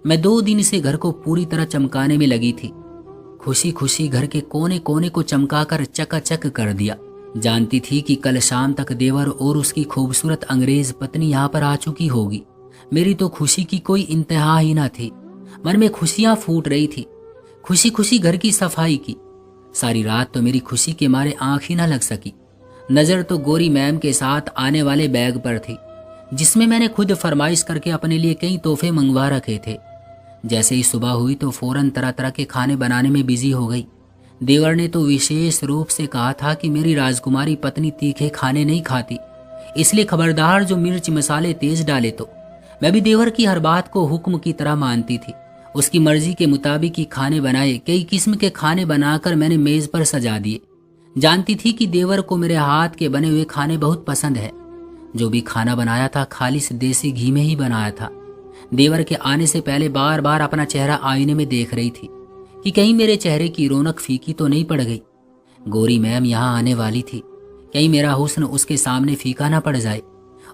मैं 2 दिन से घर को पूरी तरह चमकाने में लगी थी। खुशी खुशी घर के कोने कोने को चमकाकर चकाचक कर दिया। जानती थी कि कल शाम तक देवर और उसकी खूबसूरत अंग्रेज पत्नी यहाँ पर आ चुकी होगी। मेरी तो खुशी की कोई इंतहा ही ना थी। मन में खुशियां फूट रही थी। खुशी खुशी घर की सफाई की। सारी रात तो मेरी खुशी के मारे आंख ही ना लग सकी। नजर तो गोरी मैम के साथ आने वाले बैग पर थी, जिसमें मैंने खुद फरमाइश करके अपने लिए कई तोहफे मंगवा रखे थे। जैसे ही सुबह हुई तो फौरन तरह तरह के खाने बनाने में बिजी हो गई। देवर ने तो विशेष रूप से कहा था कि मेरी राजकुमारी पत्नी तीखे खाने नहीं खाती, इसलिए खबरदार जो मिर्च मसाले तेज डाले तो। मैं भी देवर की हर बात को हुक्म की तरह मानती थी। उसकी मर्जी के मुताबिक ही खाने बनाए। कई किस्म के खाने बनाकर मैंने मेज पर सजा दिए। जानती थी कि देवर को मेरे हाथ के बने हुए खाने बहुत पसंद है। जो भी खाना बनाया था खालिस देसी घी में ही बनाया था। देवर के आने से पहले बार बार अपना चेहरा आईने में देख रही थी कि कहीं मेरे चेहरे की रौनक फीकी तो नहीं पड़ गई। गोरी मैम यहाँ आने वाली थी, कहीं मेरा हुस्न उसके सामने फीका ना पड़ जाए।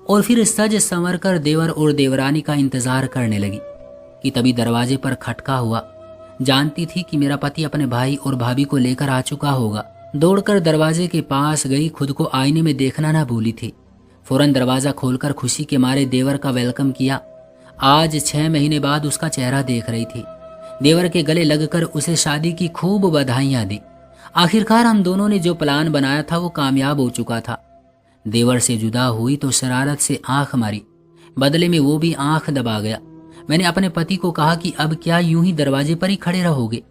और फिर सज संवर कर देवर और देवरानी का इंतजार करने लगी कि तभी दरवाजे पर खटका हुआ। जानती थी कि मेरा पति अपने भाई और भाभी को लेकर आ चुका होगा। दौड़कर दरवाजे के पास गई, खुद को आईने में देखना ना भूली थी। फौरन दरवाजा खोलकर खुशी के मारे देवर का वेलकम किया। आज 6 महीने बाद उसका चेहरा देख रही थी। देवर के गले लगकर उसे शादी की खूब बधाइयां दी। आखिरकार हम दोनों ने जो प्लान बनाया था वो कामयाब हो चुका था। देवर से जुदा हुई तो शरारत से आंख मारी, बदले में वो भी आंख दबा गया। मैंने अपने पति को कहा कि अब क्या यूं ही दरवाजे पर ही खड़े रहोगे?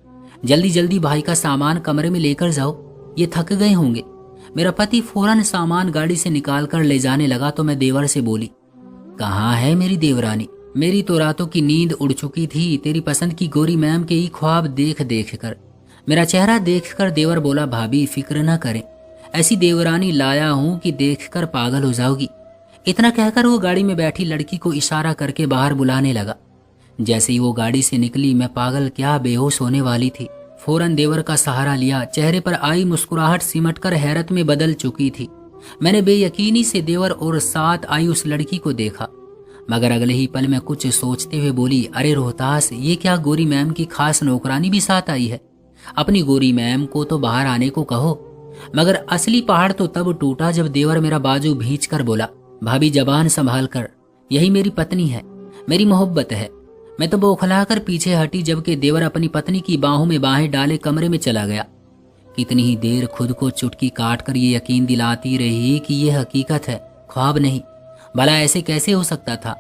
जल्दी जल्दी भाई का सामान कमरे में लेकर जाओ, ये थक गए होंगे। मेरा पति फौरन सामान गाड़ी से निकाल कर ले जाने लगा तो मैं देवर से बोली, कहाँ है मेरी देवरानी? मेरी तो रातों की नींद उड़ चुकी थी तेरी पसंद की गोरी मैम के ही ख्वाब देख देख कर। मेरा चेहरा देखकर देवर बोला, भाभी फिक्र न करें, ऐसी देवरानी लाया हूं कि देखकर पागल हो जाओगी। इतना कहकर वो गाड़ी में बैठी लड़की को इशारा करके बाहर बुलाने लगा। जैसे ही वो गाड़ी से निकली मैं पागल क्या बेहोश होने वाली थी। फौरन देवर का सहारा लिया। चेहरे पर आई मुस्कुराहट सिमटकर हैरत में बदल चुकी थी। मैंने बेयकीनी से देवर और साथ आई उस लड़की को देखा, मगर अगले ही पल में कुछ सोचते हुए बोली, अरे रोहतास, ये क्या गोरी मैम की खास नौकरानी भी साथ आई है? अपनी गोरी मैम को तो बाहर आने को कहो। मगर असली पहाड़ तो तब टूटा जब देवर मेरा बाजू भींच कर बोला, भाभी जबान संभाल कर, यही मेरी पत्नी है, मेरी मोहब्बत है। मैं तो बौखलाकर पीछे हटी जबकि देवर अपनी पत्नी की बाहों में बाहें डाले कमरे में चला गया। कितनी ही देर खुद को चुटकी काट कर ये यकीन दिलाती रही कि ये हकीकत है, ख्वाब नहीं। भला ऐसे कैसे हो सकता था?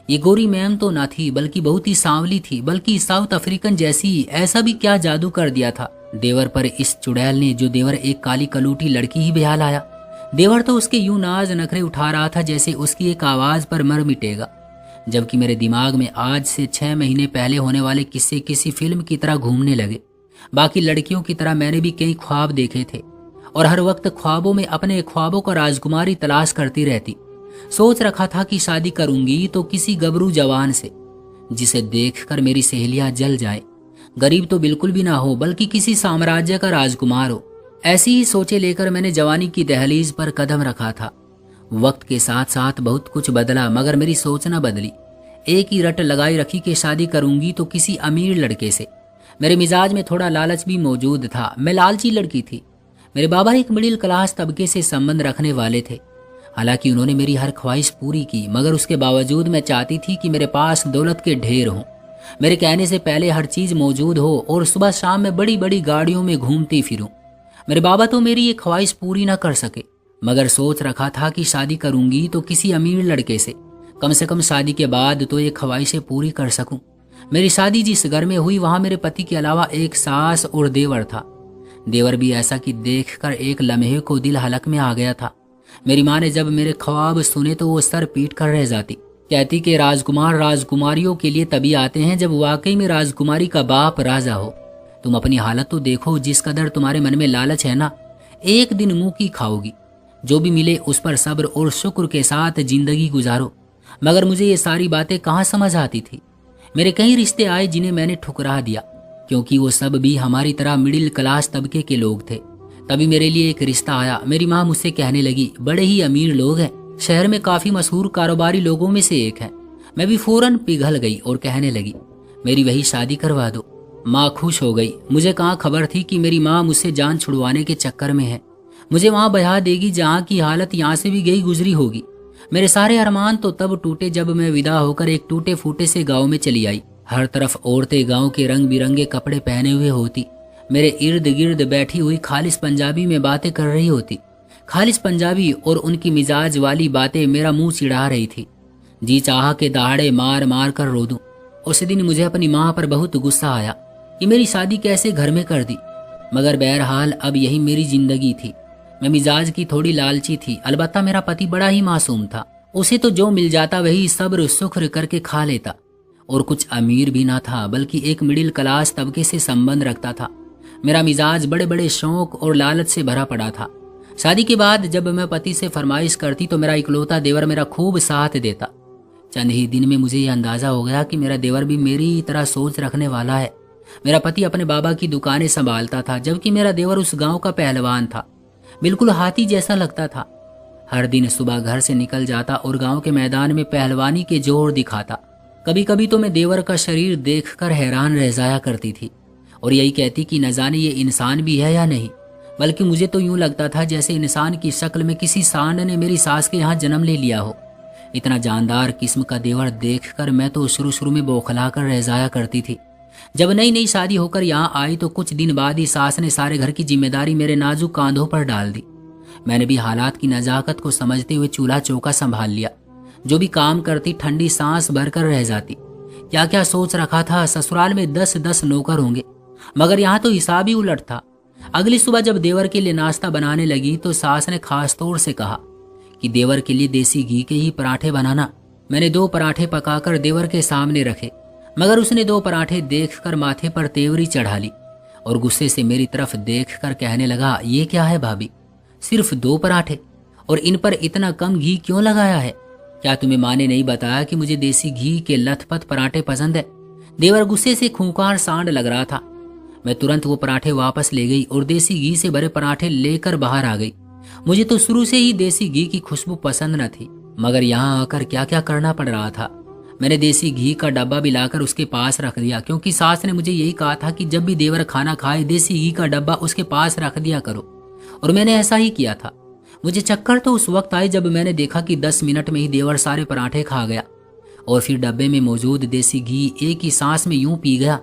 ये गोरी मैम तो ना थी बल्कि बहुत ही सांवली थी, बल्कि साउथ अफ्रीकन जैसी। ऐसा भी क्या जादू कर दिया था देवर पर इस चुड़ैल ने, जो देवर एक काली कलूटी लड़की ही बेहाल आया। देवर तो उसके यूं नाज नखरे उठा रहा था जैसे उसकी एक आवाज पर मर मिटेगा, जबकि मेरे दिमाग में आज से 6 महीने पहले होने वाले किस्से किसी फिल्म की तरह घूमने लगे। बाकी लड़कियों की तरह मैंने भी कई ख्वाब देखे थे और हर वक्त ख्वाबों में अपने ख्वाबों का राजकुमारी तलाश करती रहती। सोच रखा था कि शादी करूंगी तो किसी गबरू जवान से, जिसे देखकर मेरी सहेलियां जल जाए। गरीब तो बिल्कुल भी ना हो, बल्कि किसी साम्राज्य का राजकुमार हो। ऐसी ही सोचे लेकर मैंने जवानी की दहलीज पर कदम रखा था। वक्त के साथ साथ बहुत कुछ बदला, मगर मेरी सोच न बदली। एक ही रट लगाई रखी कि शादी करूंगी तो किसी अमीर लड़के से। मेरे मिजाज में थोड़ा लालच भी मौजूद था। मैं लालची लड़की थी। मेरे बाबा एक मिडिल क्लास तबके से संबंध रखने वाले थे। हालांकि उन्होंने मेरी हर ख्वाहिश पूरी की, मगर उसके बावजूद मैं चाहती थी कि मेरे पास दौलत के ढेर हों, मेरे कहने से पहले हर चीज मौजूद हो और सुबह शाम में बड़ी बड़ी गाड़ियों में घूमती फिरूं। मेरे बाबा तो मेरी ये ख्वाहिश पूरी ना कर सके, मगर सोच रखा था कि शादी करूंगी तो किसी अमीर लड़के से कम शादी के बाद तो ये ख्वाहिशें पूरी कर सकूं। मेरी शादी जिस घर में हुई वहां मेरे पति के अलावा एक सास और देवर था। देवर भी ऐसा कि देखकर एक लम्हे को दिल हलक में आ गया था। मेरी माँ ने जब मेरे ख्वाब सुने तो वो सर पीट कर रह जाती, कहती कि राजकुमार राजकुमारियों के लिए तभी आते हैं जब वाकई में राजकुमारी का बाप राजा हो। तुम अपनी हालत तो देखो, जिस कदर तुम्हारे मन में लालच है ना, एक दिन मुंह की खाओगी। जो भी मिले उस पर सब्र और शुक्र के साथ जिंदगी गुजारो। मगर मुझे ये सारी बातें कहाँ समझ आती थी। मेरे कई रिश्ते आए जिन्हें मैंने ठुकरा दिया, क्योंकि वो सब भी हमारी तरह मिडिल क्लास तबके के लोग थे। तभी मेरे लिए एक रिश्ता आया। मेरी माँ मुझसे कहने लगी, बड़े ही अमीर लोग हैं, शहर में काफी मशहूर कारोबारी लोगों में से एक है। मैं भी फौरन पिघल गई और कहने लगी, मेरी वही शादी करवा दो। माँ खुश हो गई। मुझे कहाँ खबर थी कि मेरी माँ मुझसे जान छुड़वाने के चक्कर में है। मुझे वहाँ बहा देगी जहाँ की हालत यहाँ से भी गई गुजरी होगी। मेरे सारे अरमान तो तब टूटे जब मैं विदा होकर एक टूटे फूटे से गांव में चली आई। हर तरफ औरतें गांव के रंग बिरंगे कपड़े पहने हुए होती, मेरे इर्द गिर्द बैठी हुई खालिस पंजाबी में बातें कर रही होती। खालिस पंजाबी और उनकी मिजाज वाली बातें मेरा मुंह चिढ़ा रही थी। जी चाहा के दहाड़े मार मार कर रो दूं। उस दिन मुझे अपनी माँ पर बहुत गुस्सा आया कि मेरी शादी कैसे घर में कर दी, मगर बहरहाल अब यही मेरी जिंदगी थी। मैं मिजाज की थोड़ी लालची थी, अलबत्ता मेरा पति बड़ा ही मासूम था। उसे तो जो मिल जाता वही सब्र सुख्र करके खा लेता, और कुछ अमीर भी ना था बल्कि एक मिडिल क्लास तबके से संबंध रखता था। मेरा मिजाज बड़े बड़े शौक और लालच से भरा पड़ा था। शादी के बाद जब मैं पति से फरमाइश करती तो मेरा इकलौता देवर मेरा खूब साथ देता। चंद ही दिन में मुझे यह अंदाजा हो गया कि मेरा देवर भी मेरी तरह सोच रखने वाला है। मेरा पति अपने बाबा की दुकानें संभालता था, जबकि मेरा देवर उस गांव का पहलवान था। बिल्कुल हाथी जैसा लगता था। हर दिन सुबह घर से निकल जाता और गांव के मैदान में पहलवानी के जोर दिखाता। कभी कभी तो मैं देवर का शरीर देखकर हैरान रह जाया करती थी और यही कहती कि न जाने ये इंसान भी है या नहीं, बल्कि मुझे तो यूं लगता था जैसे इंसान की शक्ल में किसी सांड ने मेरी सास के यहाँ जन्म ले लिया हो। इतना जानदार किस्म का देवर देखकर मैं तो शुरू में बौखला कर रह जाया करती थी। जब नई नई शादी होकर यहाँ आई तो कुछ दिन बाद ही सास ने सारे घर की जिम्मेदारी मेरे नाजुक कांधों पर डाल दी। मैंने भी हालात की नजाकत को समझते हुए चूल्हा चौका संभाल लिया। जो भी काम करती ठंडी सांस भरकर रह जाती। क्या क्या सोच रखा था, ससुराल में 10-10 नौकर होंगे, मगर यहाँ तो हिसाब ही उलट था। अगली सुबह जब देवर के लिए नाश्ता बनाने लगी तो सास ने खास तौर से कहा कि देवर के लिए देसी घी के ही पराठे बनाना। मैंने 2 पराठे पकाकर देवर के सामने रखे, मगर उसने 2 पराठे देखकर माथे पर तेवरी चढ़ा ली और गुस्से से मेरी तरफ देखकर कहने लगा, ये क्या है भाभी, सिर्फ 2 पराठे और इन पर इतना कम घी क्यों लगाया है? क्या तुम्हें माँ ने नहीं बताया कि मुझे देसी घी के लथपथ पराठे पसंद है? देवर गुस्से से खूंखार सांड लग रहा था। मैं तुरंत वो पराठे वापस ले गई और देसी घी से भरे पराठे लेकर बाहर आ गई। मुझे तो शुरू से ही देसी घी की खुशबू पसंद न थी, मगर यहाँ आकर क्या क्या करना पड़ रहा था। मैंने देसी घी का डब्बा भी लाकर उसके पास रख दिया, क्योंकि सास ने मुझे यही कहा था कि जब भी देवर खाना खाए देसी घी का डब्बा उसके पास रख दिया करो, और मैंने ऐसा ही किया था। मुझे चक्कर तो उस वक्त आई जब मैंने देखा कि 10 मिनट में ही देवर सारे पराठे खा गया और फिर डब्बे में मौजूद देसी घी एक ही सांस में यूं पी गया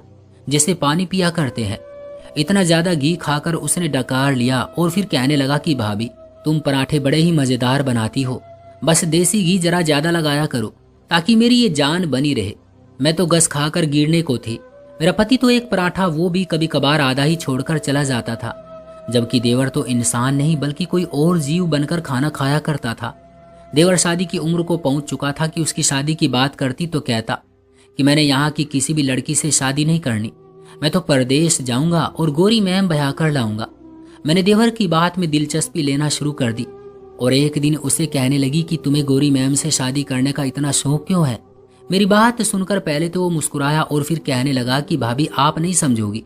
जैसे पानी पिया करते हैं। इतना ज्यादा घी खाकर उसने डकार लिया और फिर कहने लगा कि भाभी, तुम पराठे बड़े ही मजेदार बनाती हो, बस देसी घी जरा ज्यादा लगाया करो ताकि मेरी ये जान बनी रहे। मैं तो गस खाकर गिरने को थी। मेरा पति तो एक पराठा वो भी कभी कभार आधा ही छोड़कर चला जाता था, जबकि देवर तो इंसान नहीं बल्कि कोई और जीव बनकर खाना खाया करता था। देवर शादी की उम्र को पहुंच चुका था कि उसकी शादी की बात करती तो कहता कि मैंने यहाँ की किसी भी लड़की से शादी नहीं करनी, मैं तो परदेश जाऊंगा और गोरी मैम ब्याह कर लाऊंगा। मैंने देवर की बात में दिलचस्पी लेना शुरू कर दी और एक दिन उसे कहने लगी कि तुम्हें गोरी मैम से शादी करने का इतना शौक क्यों है? मेरी बात सुनकर पहले तो वो मुस्कुराया और फिर कहने लगा कि भाभी, आप नहीं समझोगी,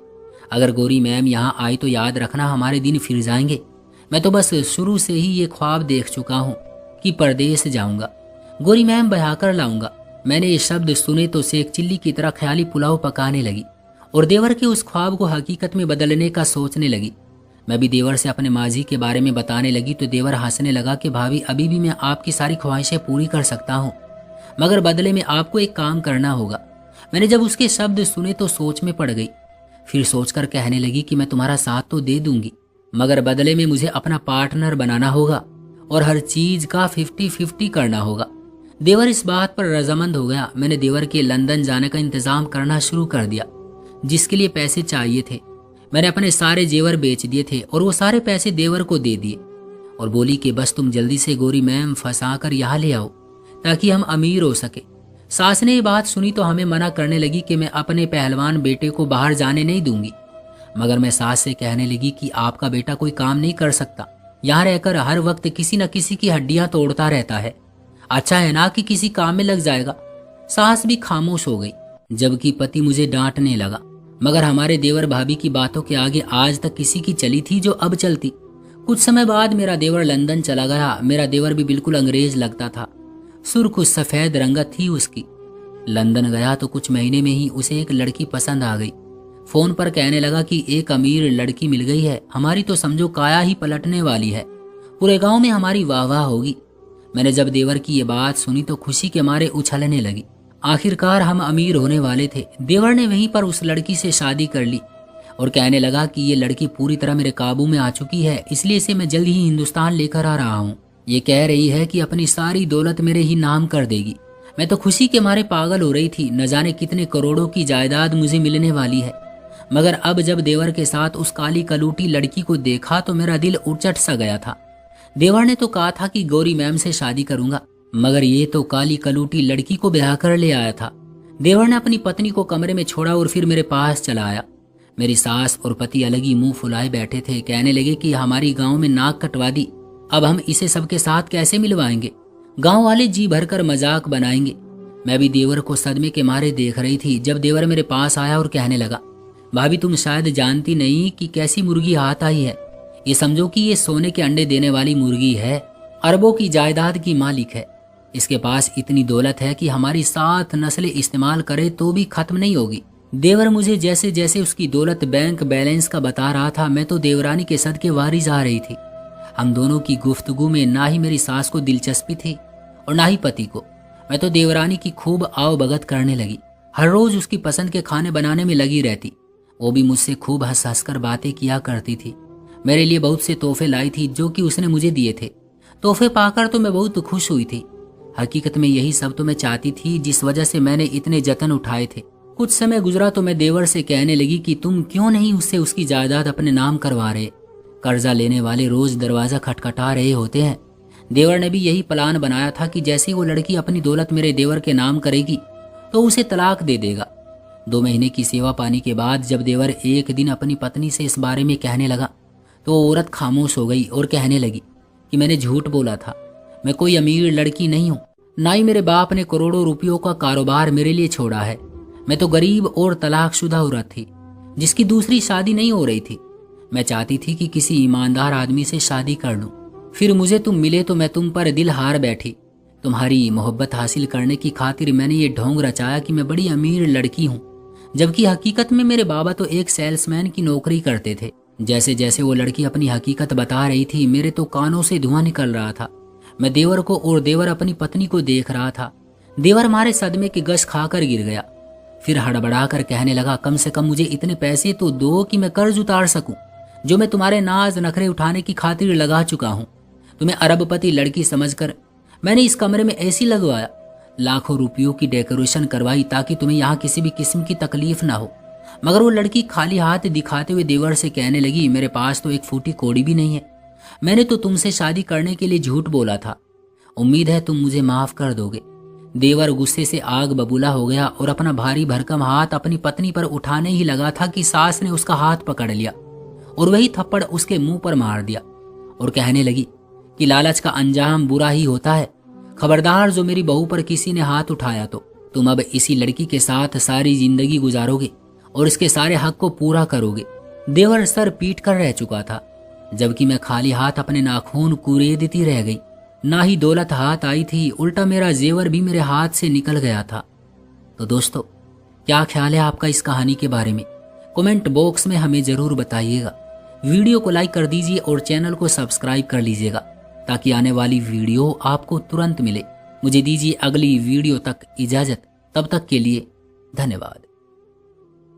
अगर गोरी मैम यहाँ आई तो याद रखना हमारे दिन फिर जाएंगे। मैं तो बस शुरू से ही ये ख्वाब देख चुका हूँ कि परदेश जाऊंगा, गोरी मैम ब्याह कर लाऊंगा। मैंने ये शब्द सुने तो सेक चिल्ली की तरह ख्याली पुलाव पकाने लगी और देवर के उस ख्वाब को हकीकत में बदलने का सोचने लगी। मैं भी देवर से अपने माजी के बारे में बताने लगी तो देवर हंसने लगा कि भाभी, अभी भी मैं आपकी सारी ख्वाहिशें पूरी कर सकता हूँ, मगर बदले में आपको एक काम करना होगा। मैंने जब उसके शब्द सुने तो सोच में पड़ गई। फिर सोचकर कहने लगी कि मैं तुम्हारा साथ तो दे दूंगी, मगर बदले में मुझे अपना पार्टनर बनाना होगा और हर चीज का 50-50 करना होगा। देवर इस बात पर रजामंद हो गया। मैंने देवर के लंदन जाने का इंतजाम करना शुरू कर दिया, जिसके लिए पैसे चाहिए थे। मैंने अपने सारे जेवर बेच दिए थे और वो सारे पैसे देवर को दे दिए और बोली कि बस तुम जल्दी से गोरी मैम फंसा कर यहाँ ले आओ ताकि हम अमीर हो सके। सास ने ये बात सुनी तो हमें मना करने लगी कि मैं अपने पहलवान बेटे को बाहर जाने नहीं दूंगी, मगर मैं सास से कहने लगी कि आपका बेटा कोई काम नहीं कर सकता, यहाँ रहकर हर वक्त किसी न किसी की हड्डियां तोड़ता रहता है, अच्छा है ना कि किसी काम में लग जाएगा। सास भी खामोश हो गई, जबकि पति मुझे डांटने लगा, मगर हमारे देवर भाभी की बातों के आगे आज तक किसी की चली थी जो अब चलती। कुछ समय बाद मेरा देवर लंदन चला गया। मेरा देवर भी बिल्कुल अंग्रेज लगता था, सुर्ख सफेद रंगत थी उसकी। लंदन गया तो कुछ महीने में ही उसे एक लड़की पसंद आ गई। फोन पर कहने लगा कि एक अमीर लड़की मिल गई है, हमारी तो समझो काया ही पलटने वाली है, पूरे गांव में हमारी वाह होगी। मैंने जब देवर की ये बात सुनी तो खुशी के मारे उछलने लगी। आखिरकार हम अमीर होने वाले थे। देवर ने वहीं पर उस लड़की से शादी कर ली और कहने लगा कि ये लड़की पूरी तरह मेरे काबू में आ चुकी है, इसलिए इसे मैं जल्द ही हिंदुस्तान लेकर आ रहा हूँ। ये कह रही है कि अपनी सारी दौलत मेरे ही नाम कर देगी। मैं तो खुशी के मारे पागल हो रही थी, न जाने कितने करोड़ों की जायदाद मुझे मिलने वाली है। मगर अब जब देवर के साथ उस काली कलूटी लड़की को देखा तो मेरा दिल उचट सा गया था। देवर ने तो कहा था कि गौरी मैम से शादी करूंगा, मगर ये तो काली कलूटी लड़की को ब्याह कर ले आया था। देवर ने अपनी पत्नी को कमरे में छोड़ा और फिर मेरे पास चला आया। मेरी सास और पति अलग ही मुंह फुलाए बैठे थे। कहने लगे कि हमारी गांव में नाक कटवा दी, अब हम इसे सबके साथ कैसे मिलवाएंगे, गांव वाले जी भरकर मजाक बनाएंगे। मैं भी देवर को सदमे के मारे देख रही थी जब देवर मेरे पास आया और कहने लगा, भाभी तुम शायद जानती नहीं कि कैसी मुर्गी हाथ आई है। ये समझो कि ये सोने के अंडे देने वाली मुर्गी है, अरबों की जायदाद की मालिक है। इसके पास इतनी दौलत है कि हमारी 7 नस्लें इस्तेमाल करे तो भी खत्म नहीं होगी। देवर मुझे जैसे जैसे उसकी दौलत बैंक बैलेंस का बता रहा था, मैं तो देवरानी के सदके वारिस आ रही थी। हम दोनों की गुफ्तगू में ना ही मेरी सास को दिलचस्पी थी और ना ही पति को। मैं तो देवरानी की खूब आओ भगत करने लगी, हर रोज उसकी पसंद के खाने बनाने में लगी रहती। वो भी मुझसे खूब हंस हंस कर बातें किया करती थी। मेरे लिए बहुत से तोहफे लाई थी जो कि उसने मुझे दिए थे। तोहफे पाकर तो मैं बहुत खुश हुई थी। हकीकत में यही सब तो मैं चाहती थी जिस वजह से मैंने इतने जतन उठाए थे। कुछ समय गुजरा तो मैं देवर से कहने लगी कि तुम क्यों नहीं उससे उसकी जायदाद अपने नाम करवा रहे। कर्जा लेने वाले रोज दरवाजा खटखटा रहे होते हैं। देवर ने भी यही प्लान बनाया था कि जैसे वो लड़की अपनी दौलत मेरे देवर के नाम करेगी तो उसे तलाक दे देगा। 2 महीने की सेवा पानी के बाद जब देवर एक दिन अपनी पत्नी से इस बारे में कहने लगा तो वो औरत खामोश हो गई और कहने लगी कि मैंने झूठ बोला था, मैं कोई अमीर लड़की नहीं हूँ, ना ही मेरे बाप ने करोड़ों रुपयों का कारोबार मेरे लिए छोड़ा है। मैं तो गरीब और तलाकशुदा औरत थी जिसकी दूसरी शादी नहीं हो रही थी। मैं चाहती थी कि किसी ईमानदार आदमी से शादी कर लूं। फिर मुझे तुम मिले तो मैं तुम पर दिल हार बैठी। तुम्हारी मोहब्बत हासिल करने की खातिर मैंने ये ढोंग रचाया कि मैं बड़ी अमीर लड़की हूँ, जबकि हकीकत में मेरे बाबा तो एक सेल्समैन की नौकरी करते थे। जैसे जैसे वो लड़की अपनी हकीकत बता रही थी मेरे तो कानों से धुआं निकल रहा था। मैं देवर को और देवर अपनी पत्नी को देख रहा था। देवर मारे सदमे की गश खाकर गिर गया। फिर हड़बड़ा कर कहने लगा, कम से कम मुझे इतने पैसे तो दो कि मैं कर्ज उतार सकूं, जो मैं तुम्हारे नाज नखरे उठाने की खातिर लगा चुका हूं। तुम्हें अरबपति लड़की समझकर मैंने इस कमरे में एसी लगवाया, लाखों रुपयों की डेकोरेशन करवाई ताकि तुम्हें यहाँ किसी भी किस्म की तकलीफ ना हो। मगर वो लड़की खाली हाथ दिखाते हुए देवर से कहने लगी, मेरे पास तो एक फूटी कौड़ी भी नहीं है। मैंने तो तुमसे शादी करने के लिए झूठ बोला था। उम्मीद है तुम मुझे माफ कर दोगे। देवर गुस्से से आग बबूला हो गया और अपना भारी भरकम हाथ अपनी पत्नी पर उठाने ही लगा था कि सास ने उसका हाथ पकड़ लिया और वही थप्पड़ उसके मुंह पर मार दिया और कहने लगी कि लालच का अंजाम बुरा ही होता है। खबरदार, जो मेरी बहू पर किसी ने हाथ उठाया तो तुम अब इसी लड़की के साथ सारी जिंदगी गुजारोगे और इसके सारे हक को पूरा करोगे। देवर सर पीट कर रह चुका था, जबकि मैं खाली हाथ अपने नाखून कुरेदती रह गई। ना ही दौलत हाथ आई थी, उल्टा मेरा जेवर भी मेरे हाथ से निकल गया था। तो दोस्तों, क्या ख्याल है आपका इस कहानी के बारे में? कमेंट बॉक्स में हमें जरूर बताइएगा। वीडियो को लाइक कर दीजिए और चैनल को सब्सक्राइब कर लीजिएगा ताकि आने वाली वीडियो आपको तुरंत मिले। मुझे दीजिए अगली वीडियो तक इजाजत, तब तक के लिए धन्यवाद।